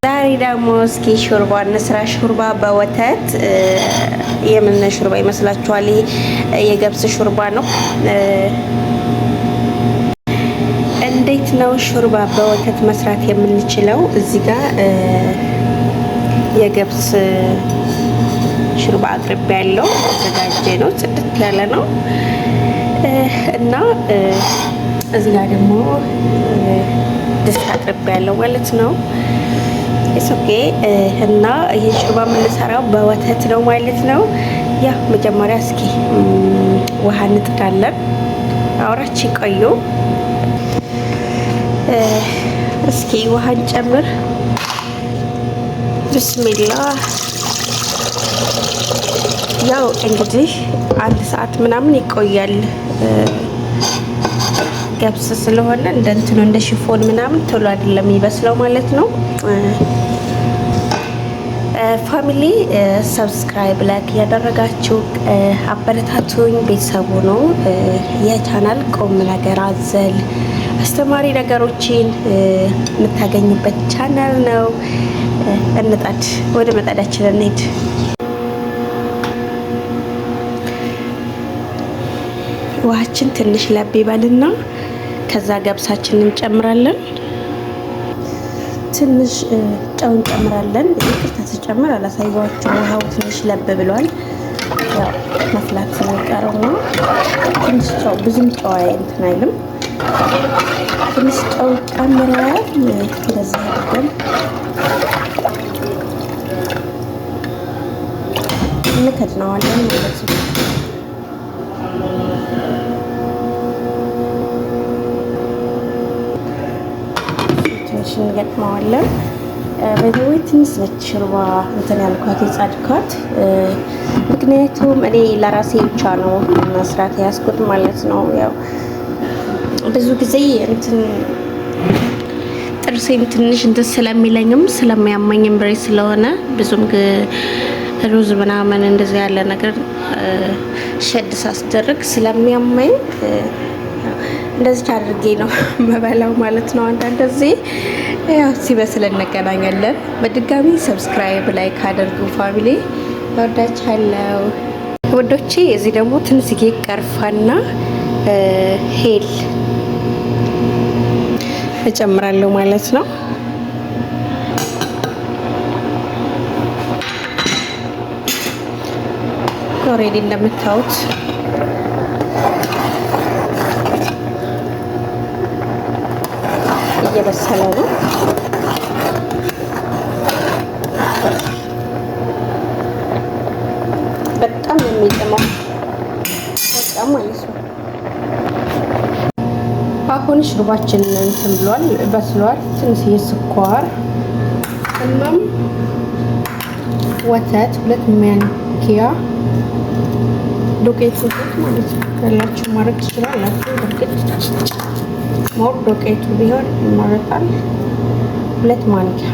ዛሬ ደግሞ እስኪ ሾርባ እንስራ። ሾርባ በወተት የምን ሾርባ ይመስላችኋል? የገብስ ሾርባ ነው። እንዴት ነው ሾርባ በወተት መስራት የምንችለው? እዚህ ጋር የገብስ ሾርባ አቅርቤ ያለው ተዘጋጀ ነው፣ ጽድት ያለ ነው እና እዚህ ጋር ደግሞ ድስት አቅርቤ ያለው ማለት ነው። ኦኬ እና ይሄ ሾርባ የምንሰራው በወተት ነው ማለት ነው። ያ መጀመሪያ እስኪ ውሃ እንጥዳለን። አውራችን ቆዩ። እስኪ ውሃ እንጨምር። ቢስሚላህ። ያው እንግዲህ 1 ሰዓት ምናምን ይቆያል። ገብስ ስለሆነ እንደ ሽፎን ምናምን ቶሎ አይደለም የሚበስለው ማለት ነው። ፋሚሊ ሰብስክራይብ ላይክ ያደረጋችሁ አበረታቱኝ። ቤተሰቡ ነው የቻናል ቁም ነገር አዘል አስተማሪ ነገሮችን የምታገኙበት ቻናል ነው። እንጣድ፣ ወደ መጣዳችን እንሂድ። ውሃችን ትንሽ ለብ ይበልና ከዛ ገብሳችንን እንጨምራለን። ትንሽ ጨው እንጨምራለን። ይቅርታ ተጨምር አላሳየኋችሁ። ውሃው ትንሽ ለብ ብሏል። ያው መፍላት ስለሚቀረው ነው። ትንሽ ጨው፣ ብዙም ጨው እንትን አይልም። ትንሽ ጨው ጨምረን እንደዚህ አድርገን እንከድነዋለን ማለት ነው። እንገጥመዋለን። በዚህ ትንሽ ነች ሾርባ እንትን ያልኳት የጻድኳት፣ ምክንያቱም እኔ ለራሴ ብቻ ነው መስራት ያስኩት ማለት ነው። ያው ብዙ ጊዜ እንትን ጥርሴን ትንሽ እንትን ስለሚለኝም ስለሚያመኝም ብሬ ስለሆነ ብዙም ሩዝ ምናምን እንደዚህ ያለ ነገር ሸድ ሳስደርግ ስለሚያመኝ እንደዚህ አድርጌ ነው መበላው ማለት ነው። አንዳንድ ጊዜ ያው ሲበስል እንገናኛለን። በድጋሚ ሰብስክራይብ ላይክ አድርጉ ፋሚሊ፣ ወዳችኋለሁ ወዶቼ። እዚህ ደግሞ ትንሽዬ ቀርፋና ሄል እጨምራለሁ ማለት ነው። ኦሬዲ እንደምታዩት እየበሰለ ነው። በጣም የሚጥመው በጣም ማለት ነው። አሁን ሾርባችን እንትን ብሏል፣ በስሏል። ትንሽዬ ስኳር እናም ወተት 2 ማንኪያ ዱቄት ማለት ነው። ካላችሁ ማድረግ ትችላላችሁ። ሞር ዱቄቱ ቢሆን ይመረጣል። 2 ማንኪያ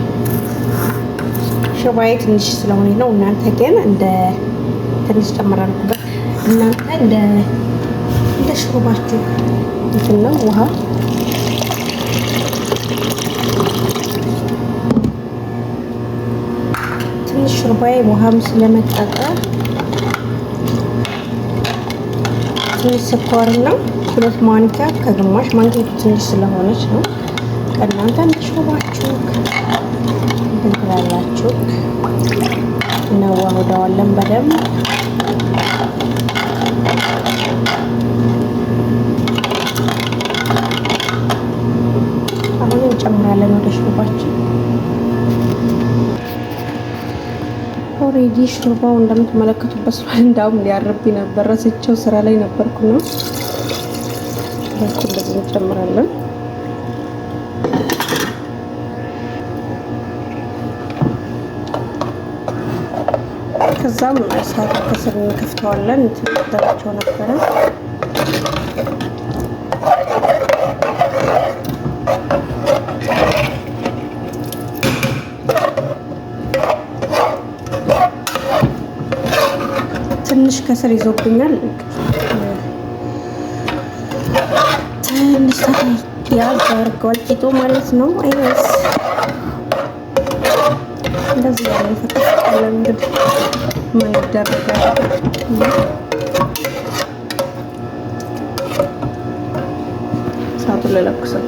ሾርባዬ ትንሽ ስለሆነ ነው። እናንተ ግን እንደ ትንሽ ጨምራለሁበት። እናንተ እንደ ሾርባችሁ እንትን ነው። ውሃ ትንሽ ሾርባዬ ውሃም ስለመጠጠ ትንሽ ስኳርና 2 ማንኪያ ከግማሽ ማንኪያ ትንሽ ስለሆነች ነው። ከእናንተ እንደሾርባችሁ ትላላችሁ። እናዋህደዋለን በደንብ። አሁን እንጨምራለን ወደ ሾርባችን። ኦሬዲ ሾርባው እንደምትመለከቱት በስሏል። እንዳውም ሊያርብኝ ነበር፣ ረስቼው ስራ ላይ ነበርኩ ነው። በዚህ እንደዚህ እንጨምራለን። ከዛም እሳት ከስር እንከፍተዋለን። እንትደረቸው ነበረ። ትንሽ ከስር ይዞብኛል። ትንሽ ያዝ አድርገዋል ቂጡ ማለት ነው። አይስ እንደዚህ ያለ ፈቀቀለ እንግዲህ ምን ይደረጋል? እሳቱን ልለኩሰው።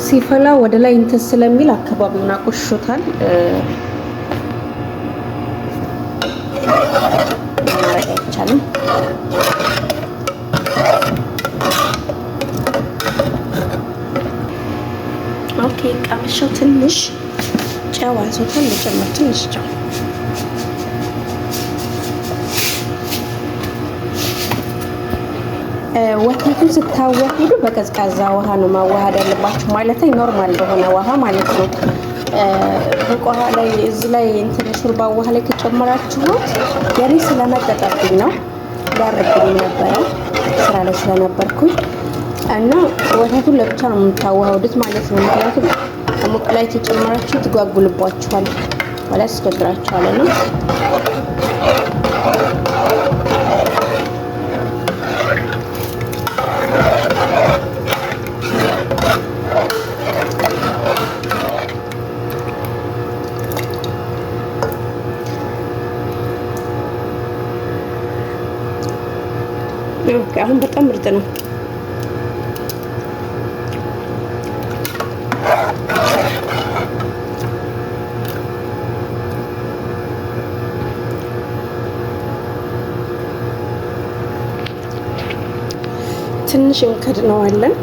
ሲፈላ ወደ ላይ እንትን ስለሚል አካባቢውን አቆሽሾታል። ማረግ አይቻልም። ኦኬ ቀምሸው ትንሽ ጨው አንሶታል። ልጨምር ትንሽ ጨው። ወተቱን ስታዋህዱ በቀዝቃዛ ውሃ ነው ማዋሃድ ያለባችሁ፣ ማለት ኖርማል በሆነ ውሃ ማለት ነው። ውሃ ላይ እዚህ ላይ እንትን ሹርባ ውሃ ላይ ከጨመራችሁት የኔ ስለመጠጠብኝ ነው ያረብኝ ነበረ ስራ ላይ ስለነበርኩኝ እና ወተቱን ለብቻ ነው የምታዋህዱት ማለት ነው። ምክንያቱም ሙቅ ላይ ተጨመራችሁ ትጓጉልባችኋል ማለት ያስቸግራችኋል ነው። አሁን በጣም ምርጥ ነው። ትንሽ እንከድነዋለን።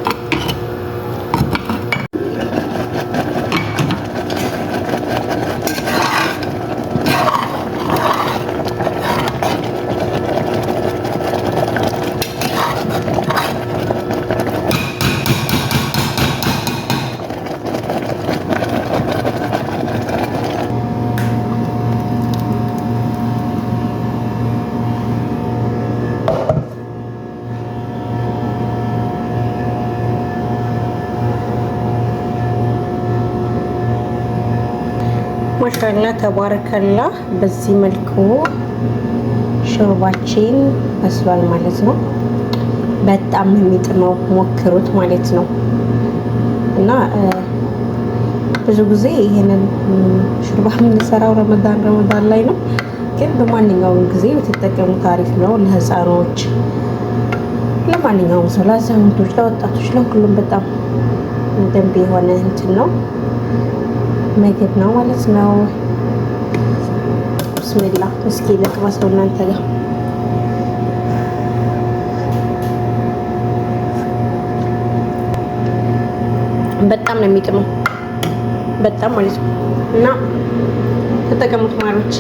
ማሻአላ ተባረከላ። በዚህ መልኩ ሾርባችን በስሏል ማለት ነው። በጣም የሚጥመው ሞክሩት ማለት ነው። እና ብዙ ጊዜ ይሄንን ሾርባ የምንሰራው ረመዳን ላይ ነው፣ ግን በማንኛውም ጊዜ ብትጠቀሙት አሪፍ ነው። ለህፃኖች፣ ለማንኛውም ሰው፣ ለአዛውንቶች፣ ለወጣቶች፣ ለሁሉም በጣም ገንቢ የሆነ እንትን ነው ምግብ ነው ማለት ነው። ብስሚላ እስኪ ልቅመሰው እናንተ ጋር። በጣም ነው የሚጥመው፣ በጣም ማለት ነው። እና ተጠቀሙት ማሮች።